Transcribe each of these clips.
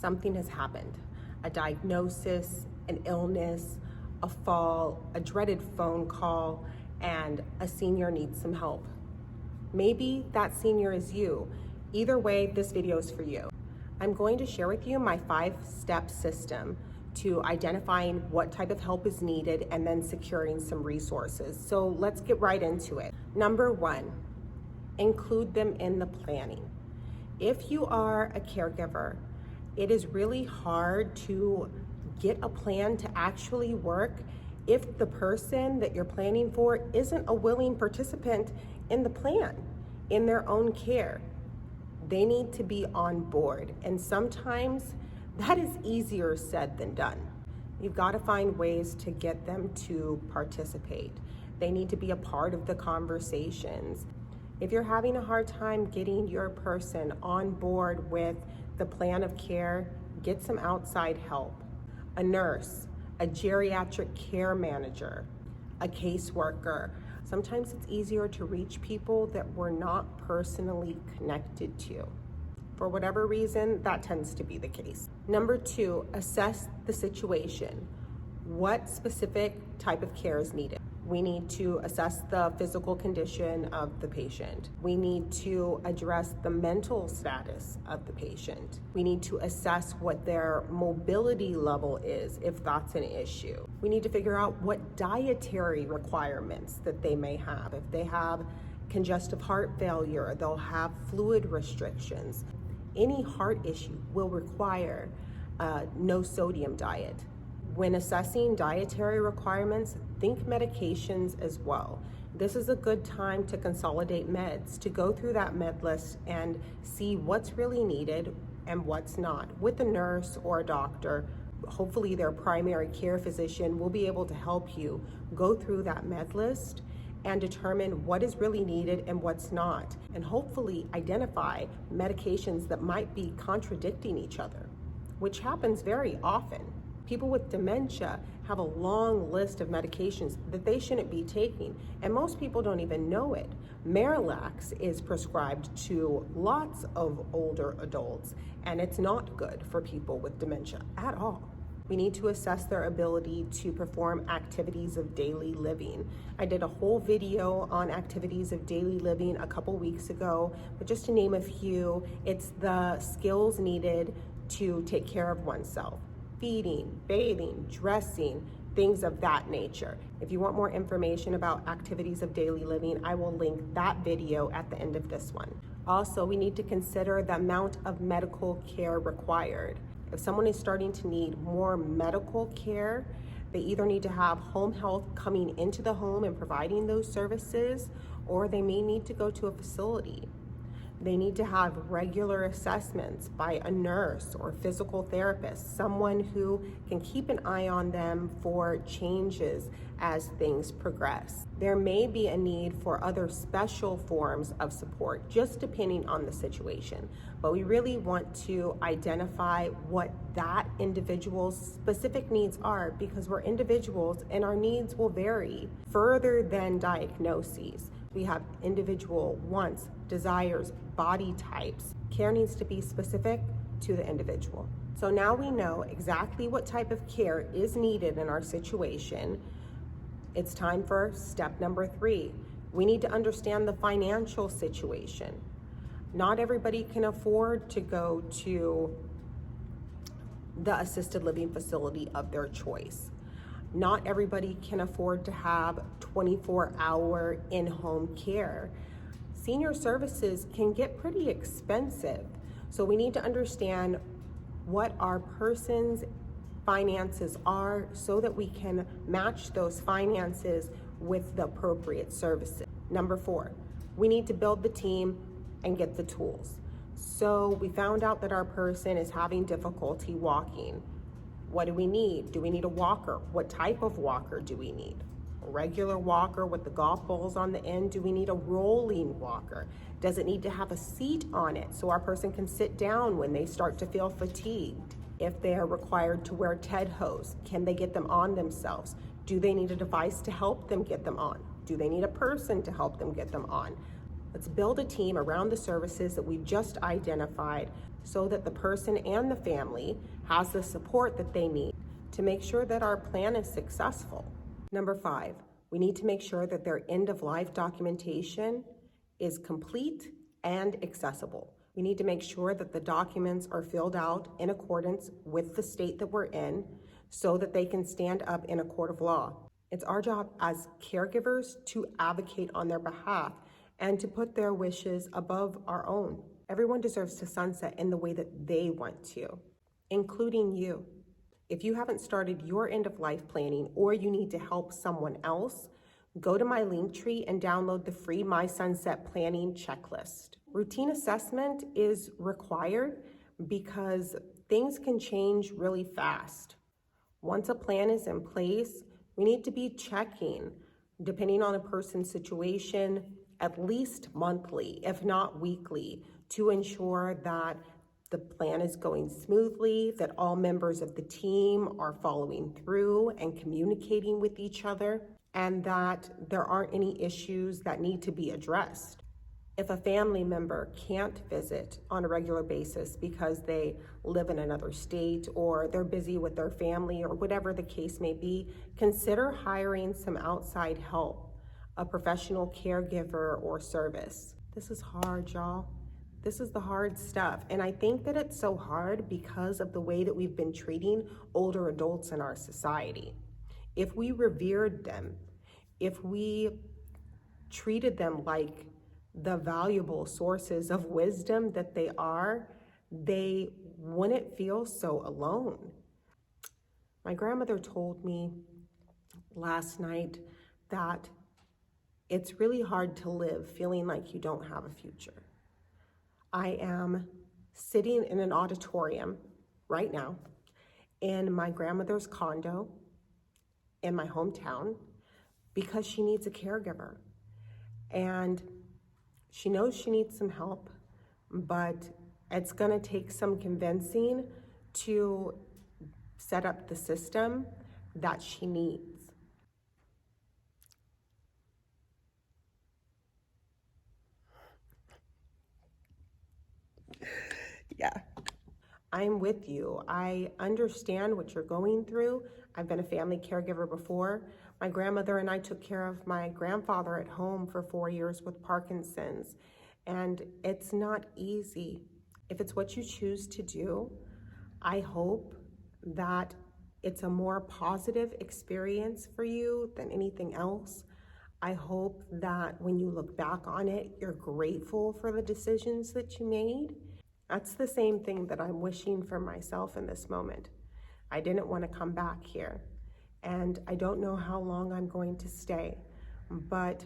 something has happened. A diagnosis, an illness, a fall, a dreaded phone call, and a senior needs some help. Maybe that senior is you. Either way, this video is for you. I'm going to share with you my 5-step system to identifying what type of help is needed and then securing some resources. So let's get right into it. Number 1, include them in the planning. If you are a caregiver, it is really hard to get a plan to actually work if the person that you're planning for isn't a willing participant in the plan, in their own care. They need to be on board, and sometimes that is easier said than done. You've got to find ways to get them to participate. They need to be a part of the conversations. If you're having a hard time getting your person on board with the plan of care, get some outside help. A nurse, a geriatric care manager, a caseworker. Sometimes it's easier to reach people that we're not personally connected to. For whatever reason, that tends to be the case. Number 2, assess the situation. What specific type of care is needed? We need to assess the physical condition of the patient. We need to address the mental status of the patient. We need to assess what their mobility level is, if that's an issue. We need to figure out what dietary requirements that they may have. If they have congestive heart failure, they'll have fluid restrictions. Any heart issue will require a no sodium diet. When assessing dietary requirements, think medications as well. This is a good time to consolidate meds, to go through that med list and see what's really needed and what's not. With a nurse or a doctor, hopefully their primary care physician will be able to help you go through that med list and determine what is really needed and what's not, and hopefully identify medications that might be contradicting each other, which happens very often. People with dementia have a long list of medications that they shouldn't be taking, and most people don't even know it. Marilax is prescribed to lots of older adults, and it's not good for people with dementia at all. We need to assess their ability to perform activities of daily living. I did a whole video on activities of daily living a couple weeks ago, but just to name a few, it's the skills needed to take care of oneself. Feeding, bathing, dressing, things of that nature. If you want more information about activities of daily living, I will link that video at the end of this one. Also, we need to consider the amount of medical care required. If someone is starting to need more medical care, they either need to have home health coming into the home and providing those services, or they may need to go to a facility. They need to have regular assessments by a nurse or physical therapist, someone who can keep an eye on them for changes as things progress. There may be a need for other special forms of support, just depending on the situation. But we really want to identify what that individual's specific needs are, because we're individuals and our needs will vary further than diagnoses. We have individual wants, desires, body types. Care needs to be specific to the individual. So now we know exactly what type of care is needed in our situation. It's time for step number 3. We need to understand the financial situation. Not everybody can afford to go to the assisted living facility of their choice. Not everybody can afford to have 24-hour in-home care. Senior services can get pretty expensive. So we need to understand what our person's finances are so that we can match those finances with the appropriate services. Number 4, we need to build the team and get the tools. So we found out that our person is having difficulty walking. What do we need? Do we need a walker? What type of walker do we need? A regular walker with the golf balls on the end? Do we need a rolling walker? Does it need to have a seat on it so our person can sit down when they start to feel fatigued? If they are required to wear TED hose, can they get them on themselves? Do they need a device to help them get them on? Do they need a person to help them get them on? Let's build a team around the services that we've just identified so that the person and the family has the support that they need to make sure that our plan is successful. Number 5, we need to make sure that their end-of-life documentation is complete and accessible. We need to make sure that the documents are filled out in accordance with the state that we're in so that they can stand up in a court of law. It's our job as caregivers to advocate on their behalf and to put their wishes above our own. Everyone deserves to sunset in the way that they want to, including you. If you haven't started your end-of-life planning or you need to help someone else, go to my Linktree and download the free My Sunset Planning Checklist. Routine assessment is required because things can change really fast. Once a plan is in place, we need to be checking, depending on a person's situation, at least monthly, if not weekly, to ensure that the plan is going smoothly, that all members of the team are following through and communicating with each other, and that there aren't any issues that need to be addressed. If a family member can't visit on a regular basis because they live in another state or they're busy with their family or whatever the case may be, consider hiring some outside help, a professional caregiver or service. This is hard, y'all. This is the hard stuff. And I think that it's so hard because of the way that we've been treating older adults in our society. If we revered them, if we treated them like the valuable sources of wisdom that they are, they wouldn't feel so alone. My grandmother told me last night that it's really hard to live feeling like you don't have a future. I am sitting in an auditorium right now in my grandmother's condo in my hometown because she needs a caregiver. And she knows she needs some help, but it's gonna take some convincing to set up the system that she needs. Yeah. I'm with you. I understand what you're going through. I've been a family caregiver before. My grandmother and I took care of my grandfather at home for 4 years with Parkinson's, and it's not easy. If it's what you choose to do, I hope that it's a more positive experience for you than anything else. I hope that when you look back on it, you're grateful for the decisions that you made. That's the same thing that I'm wishing for myself in this moment. I didn't want to come back here, and I don't know how long I'm going to stay, but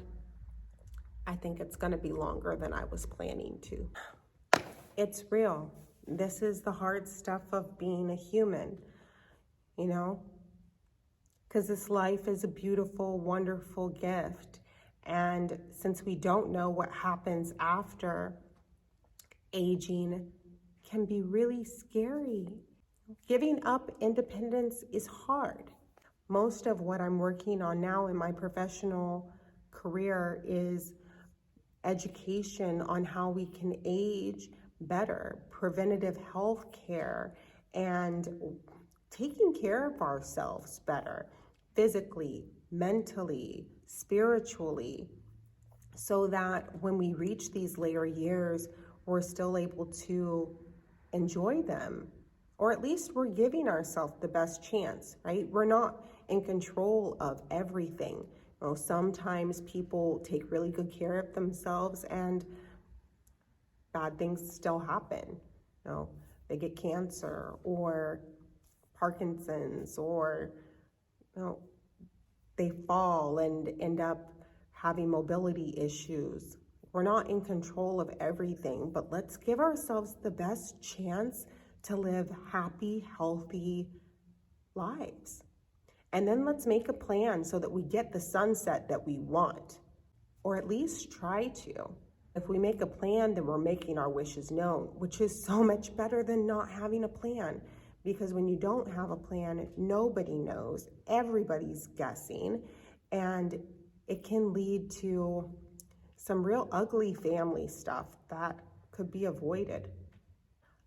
I think it's going to be longer than I was planning to. It's real. This is the hard stuff of being a human, you know? Because this life is a beautiful, wonderful gift, and since we don't know what happens after, aging can be really scary. Giving up independence is hard. Most of what I'm working on now in my professional career is education on how we can age better, preventative health care, and taking care of ourselves better, physically, mentally, spiritually, so that when we reach these later years, we're still able to enjoy them, or at least we're giving ourselves the best chance, right? We're not in control of everything. You know, sometimes people take really good care of themselves and bad things still happen. You know, they get cancer or Parkinson's, or you know, they fall and end up having mobility issues. We're not in control of everything, but let's give ourselves the best chance to live happy, healthy lives. And then let's make a plan so that we get the sunset that we want, or at least try to. If we make a plan, then we're making our wishes known, which is so much better than not having a plan. Because when you don't have a plan, nobody knows, everybody's guessing, and it can lead to some real ugly family stuff that could be avoided.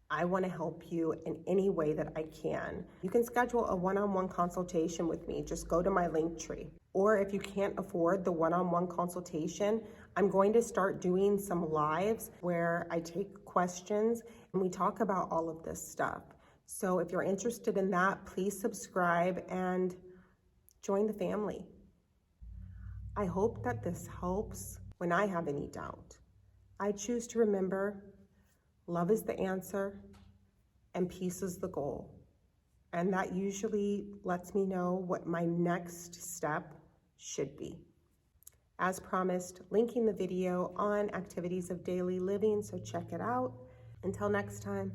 I want to help you in any way that I can. You can schedule a one-on-one consultation with me. Just go to my Linktree. Or if you can't afford the one-on-one consultation, I'm going to start doing some lives where I take questions and we talk about all of this stuff. So if you're interested in that, please subscribe and join the family. I hope that this helps when I have any doubt. I choose to remember love is the answer and peace is the goal. And that usually lets me know what my next step should be. As promised, linking the video on activities of daily living, so check it out. Until next time.